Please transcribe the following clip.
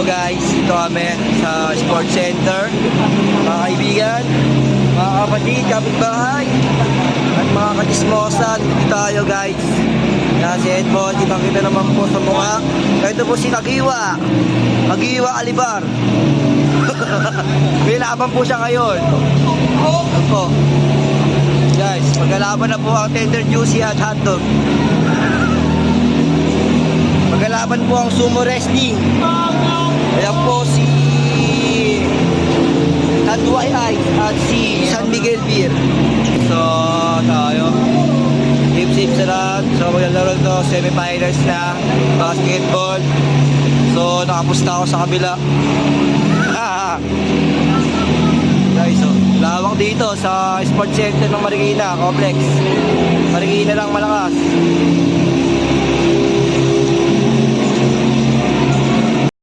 guys, dito kami sa Sports Center. Mga kaibigan, mga kapatid, kapitbahay, at mga katismosa, dito tayo guys. Si Edmond, kita naman po sa mukha. Ito po si Tagiwa Alibar. May laban po siya ngayon. Ito po guys, magkalaban na po ang Tender Juicy at Hotdog. Magkalaban po ang Sumo Wrestling. Ayan po si Tanduay Ice at si San Miguel Beer. So tayo safe sa lahat. So maglalaro ito, semi-finals na basketball. So nakapusta ako sa kabila. Guys, so lawak dito sa Sports Center ng Marikina Complex. Marikina lang malakas.